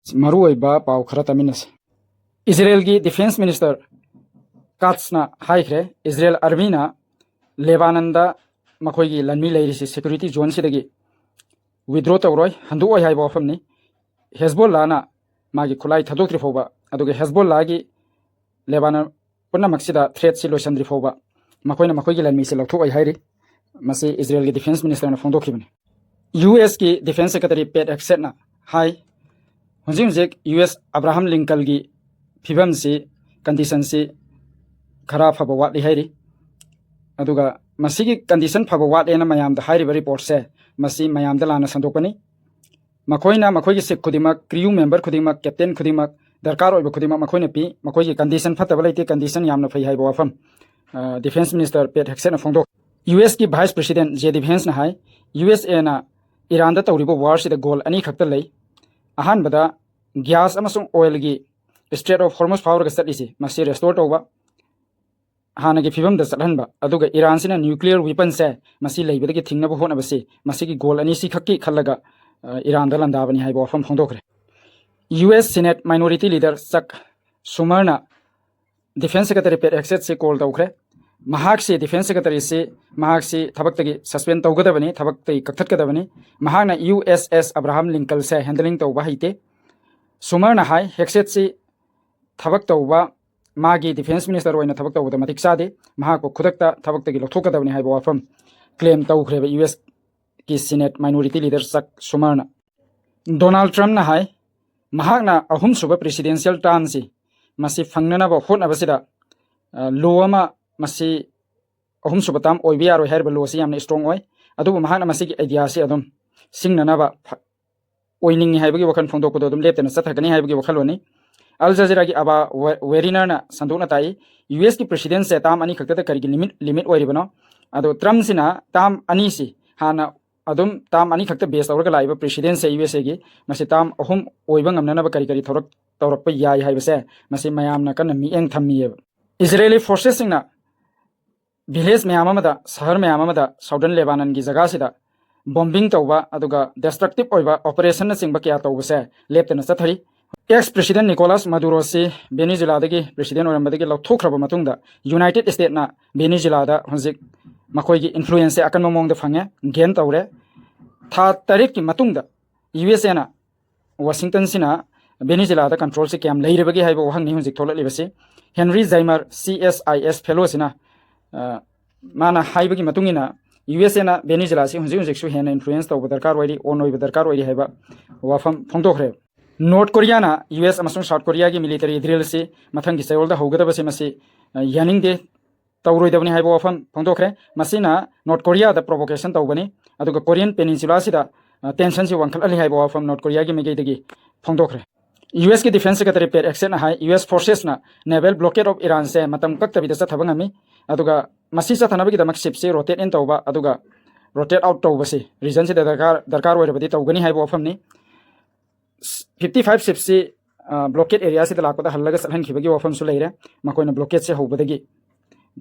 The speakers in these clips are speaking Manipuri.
मरुओइबा पाव खरा तमिनस इजराइल की डिफेंस मिनिस्टर काट्सना हाइख्रे इजराइल आर्मीना लेबाननदा मखोइगी लनमी लेरिसि सिक्योरिटी जोन सिदगी विड्रो तौरoi हंदुओइ हाइबा वफमनि हेजबोल्लाना मागी खुलाई थदोक्ट्रि फोबा अदुगे हेजबोल्लागी लेबानन पुनमक्सिदा थ्रेट सि लोसंद्रि फोबा मखोइना मखोइगी लनमी से लौथोइ हाइरि मसी इजराइल की डिफेंस मिनिस्टरना फोंदोखिबनि यूएस की डिफेंस सेक्रेटरी पेट हेक्सेटना हाई हुजिक यूएस अब्राहम लिंकन की फिवम से कंडीशन से खरा फब वाटली हाइरि अदुगा मसीगी कंडीशन फब वाटलेना मयामदा हाइरिबा रिपोर्ट से मसी मयामदा लाना संदोकनी मखोइना मखोइगी सिप खुदिमक क्रियू मेंबर खुदिमक कैप्टन खुदिमक दरकार ओइबा खुदिमक मखोइना पी मखोइगी कंडीशन फतबा लेते कंडीशन यामना फै हाइबा वफम डिफेंस मिनिस्टर पेट हेक्सेटना फोंदोक यूएस की वाइस प्रेसिडेंट जेडी भेंस ना हाई यूएसए ना ईरान दा तौरिबा वार सिदा गोल अनि खक्ता लई अहानबदा गैस अमसुंग ऑयल की स्ट्रेट ऑफ हॉर्मुज फावर चटलीसी मसी रेस्टोर तौबा हानगी फिवम दा चलहनबा अदुगा ईरान सिना न्यूक्लियर वेपन से मसी लेबदगी थिंगनबा होनबसी मसीगी गोल अनि सी खक्की खल्लगा ईरान दा लंदाबनी हाइबा वफम फोंदोखरे यूएस सीनेट माइनॉरिटी लीडर चक सुमरना डिफेंस सेक्रेटरी पेट हेक्सेट से कॉल तौखरे महाक से डिफेंस सेक्रेटरी से महाक से थबक्तगी सस्पेंड तौगदबनी थबक्तगी कक्थटगदबनी महाकना यूएसएस अब्राहम लिंकन से हैंडलिंग तौबा हिते सुमरना हाई हेक्सेट से थबक तौबा मागी डिफेंस मिनिस्टर ओइना थबक तौबदा मतिक सादे महाको खुदकता थबक्तगी लौथोकदबनी हाइबा वफम क्लेम तौखरेबा यूएस की सीनेट माइनॉरिटी लीडर चक सुमरना डोनाल्ड ट्रम्प ना हाई महाकना अहुम सुबा प्रेसिडेंशियल टर्म से मसी फंगनबा होटनबसिदा लो अमा मसी अहुम सुबा टर्म ओइबा यारोइ हाइरबा लो से यामना स्ट्रांग ओइ अदुबु महाकना मसीगी आइडिया से अदुम सिंगननबा ओइनिंग हाइबगी वखन फोंदोकदो अदुम लेप्तना चथगनी हाइबगी वखलोनी अल जजीरा की अबा वेरिनरना संदोकना ताई यूएस की प्रेसिडेंट से ताम अनि खक्तदा करिगी लिमिट ओइरिबनो अदो ट्रम्प सिना ताम अनि सि हाना अदुम ताम अनि खक्ता बेस तौरगा लाइबा प्रेसिडेंट से यूएसए की मसी ताम अहुम ओइबा ngamnanaba करी करी थौरक तौरकपा याय हाइबसे मसी मयामना कन्ना मिएंग थम्मियेब इजरायली फोर्सेस सिंगना विलेज मयाम अमदा शहर मयाम अमदा साउदर्न लेबानन की जगह सिदा बॉम्बिंग तौबा अदुगा डिस्ट्रक्टिव ओइबा ऑपरेशन न सिंगबा क्या तौबसे लेप्तना चथरी एक्स प्रेसिडेंट निकोलस मदुरो से वेनेजुएलादगी प्रेसिडेंट ओरमबदगी लौथोख्रबा मतुंगदा यूनाइटेड स्टेट्सना वेनेजुएलादा हजिक मखोइगी इन्फ्लुएंस से अकन मोंगदा फंगे गेन तौरे था तारीख की मतुंगदा यूएसए ना वाशिंगटन सिना वेनेजुएलादा कंट्रोल से कैम लेरबगी हाइबा वहंग नि हजिक थोललिबसे हेनरी जाइमर CSIS फेलो सिना माना हाइबगी मतुंगिना यूएसए ना वेनेजुएला से हजिक सु हेन इन्फ्लुएंस तौबा दरकार ओइरी ओन ओइबा दरकार ओइरी हाइबा वाफम फोंदोखरे नॉर्थ कोरिया ना यूएस अमसुंग साउथ कोरिया की मिलिटरी ड्रिल से मथंग की चयोलदा होगदबसे मसी यानिंगदे तौरोइदबनी हाइबा वफम फोंदोखरे मसीना नॉर्थ कोरिया दा प्रोवोकेशन तौबनी अदुगा कोरियन पेनिनसुला सिदा टेंशन से वंखलली हाइबा वफम नॉर्थ कोरिया की मिगेदगी फोंदोखरे यूएस की डिफेंस सेक्रेटरी पेट हेक्सेटना हाई यूएस फोर्सेस ना नेवल ब्लॉकेड ऑफ ईरान से मतम कक्तबिदा चथबा ngami अदुगा मसी चथनबगी दमक शिप से रोटेट इन तौबा अदुगा रोटेट आउट तौबसे रीजन से दरकार ओइरबदी तौगनी हाइबा वफमनी 55 शिप से ब्लॉकेड एरिया से लापदा हल्लगा चलहनखिबगी वफम सु लेरे मकोइना ब्लॉकेड से होबदगी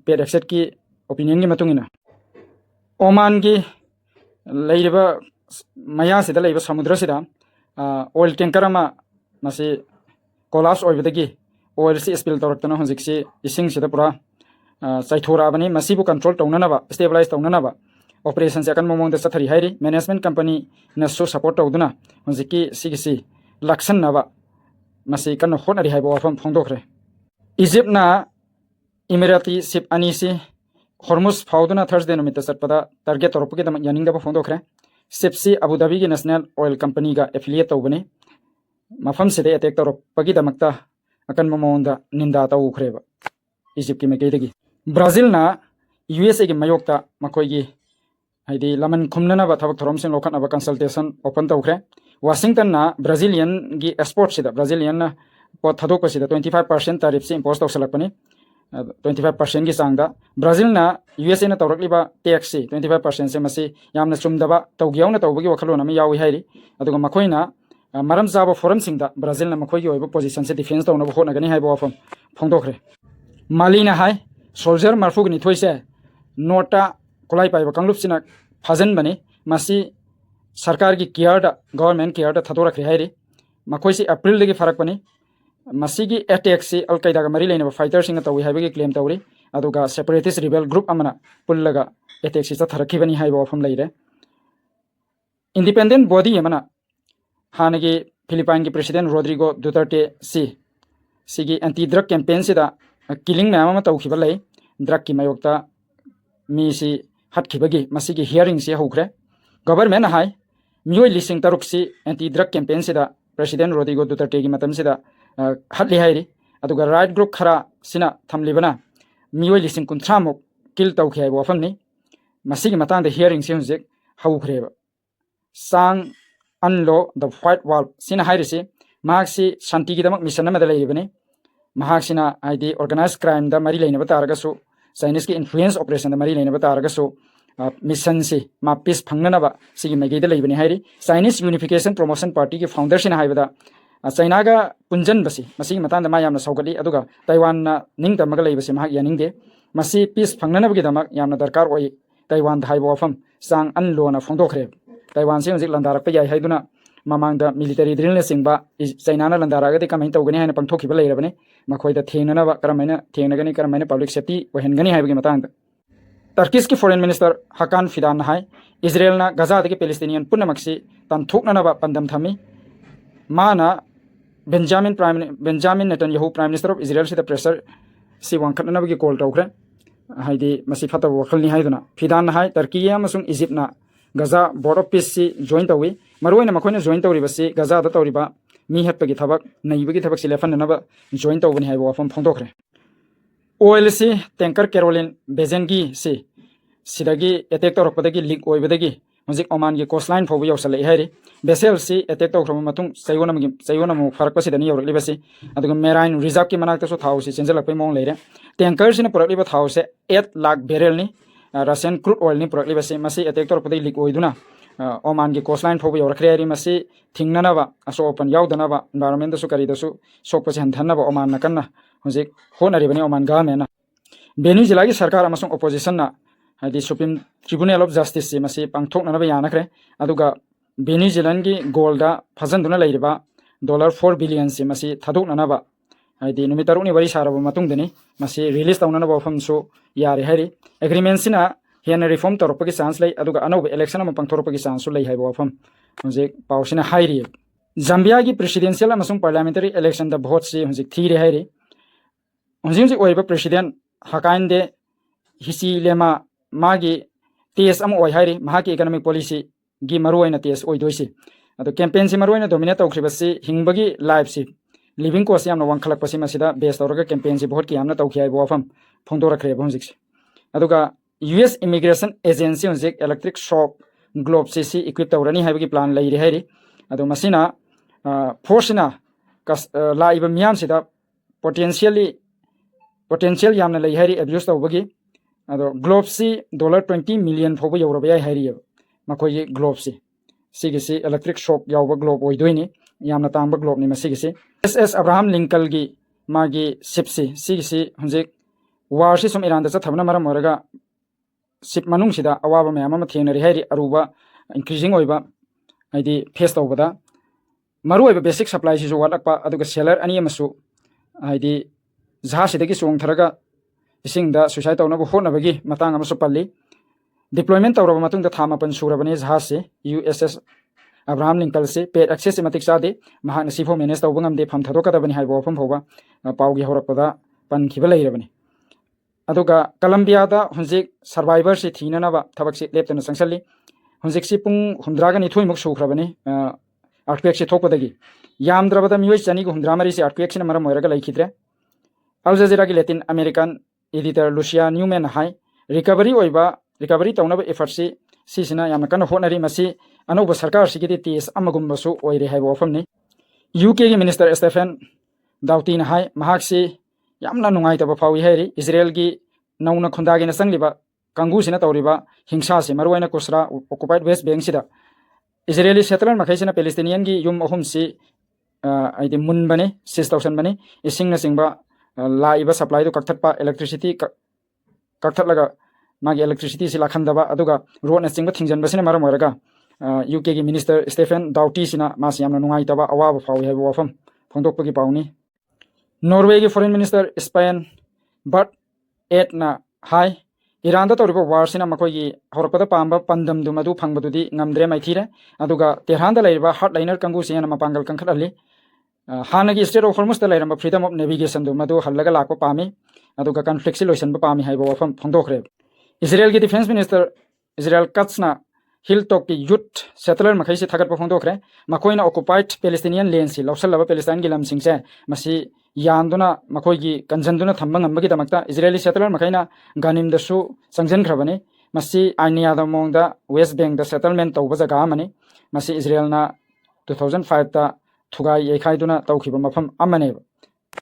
पेट हेक्सेट की ओपिनियन की मतुंगिना ओमान की लेरिबा मया से लेरिबा समुद्र सिदा ऑयल टैंकर अमा मसी कोलाप्स ओइबदगी ऑयल से स्पिल तौरक्तना हजिकसे इसिंग सिदा पुरा चाइथोराबनी मसीबु कंट्रोल तौननबा स्टेबलाइज तौननबा ऑपरेशन से अकन मोमोंग चथरी हाइरी मैनेजमेंट कंपनी नसु सपोर्ट तौदुना हजिकी सिगिसी लक्सननबा मसी कन्न होनरी हाइबा वफम फोंदोखरे इजिप्ट ना इमिरेटी शिप अनीसी हॉर्मुज फाउदुना थर्सडे नुमित चटपदा टारगेट तौरपगी दम यानिंगदबा फोंदोखरे शिप सी अबू धाबी की नेशनल ऑयल कंपनी का एफिलिएट तौबनी मफम से अटैक तौरपगी दमक्ता अकन मोमोंदा निंदा तौखरेबा इजिप्ट की मेकेदगी ब्राजील ना यूएसए की मयोक्ता मखोइगी हाइदी लमन खुमननबा थबक थरोमसिंग लोखनबा कंसल्टेशन ओपन तौखरे वाशिंगटन ना ब्राजीलियन की एक्सपोर्ट सिदा ब्राजीलियन ना पोत थदोकपसिदा 25% टैरिफ से इंपोज तौसलकपनी 25% की चांगदा ब्राजील ना यूएसए ना तौरकलिबा टैक्स से 25% से मसी यामना चुमदबा तौगियावना तौबगी वखलोन अमा यावी हाइरी अदुगा मखोइना मरम जाबा फोरम सिंगदा ब्राजील ना मखोइगी ओइबा पोजीशन से डिफेंस तौनबा होनगनी हाइबा वफम फोंदोखरे माली ना हाई सोल्जर मरफुग निथोइ से नोटा कोलाई पाइबा कांगलुपसिना फाजन बने मसी सरकार की केयर गवर्नमेंट केयर थदोरखरे हाइरी मखोइसी अप्रैल दगी फरकपनी मसीगी अटैक से अल कायदा का मरी लेने फाइटर सिंह तौई हाइबगी क्लेम तौरी अदुगा सेपरेटिस्ट रिबेल ग्रुप अमना पुल्लगा अटैक से चथरखिबनी हाइबो वफम लेरे इंडिपेंडेंट बॉडी अमना हानगी फिलिपाइन की प्रेसिडेंट रोड्रिगो डुटर्टे सिगी एंटी ड्रग कैंपेन सिदा किलिंग मैम अमा तौखिबा लई ड्रग की मयोक्ता मीसी हटखिबगी मसीगी हियरिंग से होख्रे गवर्नमेंट हाई मियोय लिसिंग तरुक सी एंटी ड्रग कैंपेन सिदा प्रेसिडेंट रोड्रिगो डुटर्टे की मतम सिदा हटली हाइरी अदुगा राइट ग्रुप खरा सिना थमलिबना मियोय लिसिंग कुंथ्रामुक किल तौखि हाइबो वफमनी मसीगी मतांग द हियरिंग से हुजिक हौख्रेबा सांग अनलो द व्हाइट वॉल सिना हाइरिसी महाक्सी शांति की दमक मिशन अमदा लेरिबनी महाक्सिना आइडी ऑर्गेनाइज्ड क्राइम द मरी लेनबा तारगसु चाइनीज की इन्फ्लुएंस ऑपरेशन द मरी लेनबा तारगसु मिशन से मा पीस फंगनबा सिगी मैगेद लेबनी हाइरी चाइनीज यूनिफिकेशन प्रमोशन पार्टी की फाउंडर सिना हाइबदा चाइना का पुंजन बसी मसी मतांद मा यामना सौगली अदुगा ताइवान ना निंग तमगा लेबसी मा यानिंगदे मसी पीस फंगनबगी दमक यामना दरकार ओई ताइवान द हाइबो वफम सांग अनलोना फोंदोखरे ताइवान से हुजिक लंदारक याय हाइदुना ममांगदा मिलिटरी ड्रिल सिंबा चाइना ना लंदारागदि कमाइन तौगनी हाइना पंगथोखिबा लेरबने मखोइदा थेंगनबा करमाइना थेंगनगनी करमाइना पब्लिक सेफ्टी ओहनगनी हाइबगी मतांगदा टर्किश की फॉरेन मिनिस्टर हकान फिदान हाई इजराइल ना गजा के पैलेस्टीनियन पुनमक्सी तंथोकनबा पंदम थमी माना Benjamin Netanyahu prime minister of Israel से प्रेशर सी वांखटनबगी कॉल तौख्रे हाइदि मसी फतब वखलनी हाइदुना फिदान हाई टर्की अमसुंग इजिप्टना गजा बोर्ड ऑफ पीस से जॉइन तौई मरोइना मखोइना जॉइन तौरिबसी गजा द तौरिबा मी हेपगी थबक नैबगी थबक से लेफननबा जॉइन तौबनी हाइबो वफम फोंदोखरे ओइल से टैंकर कैरोलिन बेजेंगी से सिदगी अटैक तौरपदगी लीक ओइबदगी हजिक ओमान की कोस्टलाइन फाउब यौसले हाइरी बेसेल से अटैक तौख्रब मतुंग चैयोनम फरकपसिदनी यौरलिबसी अदुगा मेराइन रिजर्व की मनाक्तसु थाउ से चेंजलपै मोंग लेरे टैंकर सिना पुरकलिबा थाउ से 8 लाख बैरल नि रशियन क्रूड ऑयल नि पुरकलिबसी मसी अटैक तौरपदगी लीक ओइदुना ओमान की कोस्टलाइन फाउब यौरखरे हाइरी मसी थिंगननबा असोपन याउदनबा एनवायरनमेंट दसु करिदसु सोकपसे हंथनबा ओमान नकन्ना हजिक होनरिबनी ओमान गवर्नमेंट बेनी जिला की सरकार अमसुंग ओपोजिशन ना हाइदि सुप्रीम ट्रिब्यूनल ऑफ जस्टिस से मसी पांगथोकनबा यानखरे अदुगा बेनी जिलन की गोल्डा फजनदुना लेरिबा $4 बिलियन से मसी थादोकनबा हाइदि नुमित तरुकनी वरी सारबा मतुंगदनी मसी रिलीज तौननबा वफमसु यारे हाइरि एग्रीमेंट सिना हेन रिफॉर्म तौरपगी चांस लै अदुगा अनौब इलेक्शन अमा पांगथोरपगी चांस लै हाइबा वफम हजिक पाउसिना हाइरि जाम्बिया की प्रेसिडेंशियल अमसुंग पार्लियामेंटरी इलेक्शन द भोट से हजिक थीरे हाइरि हजिक ओइबा प्रेसिडेंट हकाइंदे हिसिलेमा मागी तेज अम ओइ हाइरि महाकी इकोनॉमिक पॉलिसी गी मरुओइना तेज ओइदोइसि अदो कैंपेन से मरुओइना डोमिनेट तौखिबसि हिंगबगी लाइफ से लिविंग कॉस्ट यामना वांखलकपसि मसिदा बेस तौरगा कैंपेन से भोट की यामना तौखि हाइबो वफम फोंदोरखरे हजिक अदुगा यूएस इमिग्रेशन एजेंसी हजिक इलेक्ट्रिक शॉक ग्लोब से इक्विप तौरनी हाइबगी प्लान लैरि हाइरि अदो मसिना फोर्सना लाइबा मियामसिदा पोटेंशियल यामना लै हाइरि एब्यूज तौबगी अदो ग्लोब से $20 मिलियन फाउब यौरबा याय हाइरि मखोई ग्लोब से सिगिसी इलेक्ट्रिक शॉक यावबा ग्लोब ओइदोइनी यामना तांबा ग्लोब नि मसिगिसी एसएस अब्राहम लिंकन की मागी शिप से सिगिसी हजिक वार से सुम ईरान द चथबना मरम ओरगा शिप मनुंगसिदा अवाबा मैम अमा थेंगनरि हाइरि अरुबा इंक्रीजिंग ओइबा हाइदि फेस तौबदा मरु ओइबा बेसिक सप्लाई से वाटलकपा अदुगा सेलर अनी अमसु हाइदि जहासिदगी चोंगथरगा इसिंगदा सुसाइड तौनबा होनबगी मतांग अमसु पल्ली डिप्लॉयमेंट तौरबा मतुंगदा था 8 सुरबने जहाज से यूएसएस अब्राहम लिंकन से पेड एक्सेस मतिक चादे महान सिफो मैनेज तौबा ngamde फम थादोकदबनी हाइबो वफम फोबा पाउगी हौरकपदा पनखिबा लैरबनी अदुगा कोलंबियादा हजिक सर्वाइवर से थीननबा थबक से लेप्तना संगसली हजिक से पुंग 112 मुक सुख्रबनी अर्थक्वेक से थोपदगी यामद्रबदा मियोय 293 से अर्थक्वेक से मरम ओइरगा लैखिद्रे अल जजीरा की Latin American editor Lucia Newman हाई रिकवरी तौनब एफर्ट सिना यामना कन होनरी मसी अनौब सरकार सिगिदि तेज अमगुम्बसु ओइरे हाइबो वफमनि यूके की मिनिस्टर स्टेफेन दाउटीन हाई महाक्सी यामना नुंगाइतबा फाउई हाइरि इजराइल की नौना खुंदागिना संगलिबा कांगुसिना तौरिबा हिंसा से मरुआइना कुसरा ऑक्युपाइड वेस्ट बैंक सिदा इजरायली सेटलर मखैसिना पैलेस्टीनियन की युम अहुम से आइदि मुनबने 6000 बने इसिंगना सिंगबा लाइबा सप्लाई तो कक्थटपा इलेक्ट्रिसिटी कक्थटलगा मागी इलेक्ट्रिसिटी से लाखंदबा अदुगा रोड ना सिंगबा थिंजनबसिना मरम ओरगा UK की मिनिस्टर स्टेफेन डाउटी सिना मासी यामना नुंगाई तबा अवाब फावी है वफम फोंदोकपगी पाउनी नॉर्वे की foreign minister Spain but at ना हाई ईरान दा तौरिबा वार सिना मखोई हरपदा पांबा पंदम दु मदु फंगबदुदी ngamdre maithire aduga tehran da laiba hardliner kangu sena mapangal kankhadali hanagi state of hormuz da lairamba freedom of navigation du madu hallaga lakpa pami aduga conflict si loisan ba pami haiba wafam phongdokre Israel की डिफेंस मिनिस्टर इजराइल कट्सना हिलटॉक की यूथ सेटलर मखै से थागत फोंदोखरे मखोइना ऑक्युपाइड पैलेस्टाइनियन लैंड से लौसलबा पैलेस्टाइन की लमसिंग से मसी यानदुना मखोइ की कंजनदुना थंबा ngambagi damakta इजरायली सेटलर मखैना गानिम दसु संजनख्रबने मसी आइनियादा मोंगदा वेस्ट बैंक दा सेटलमेंट तौबा जगा अमने मसी इजरायलना 2005 दा थुगाई एखाइदुना तौखिबा मफम अमने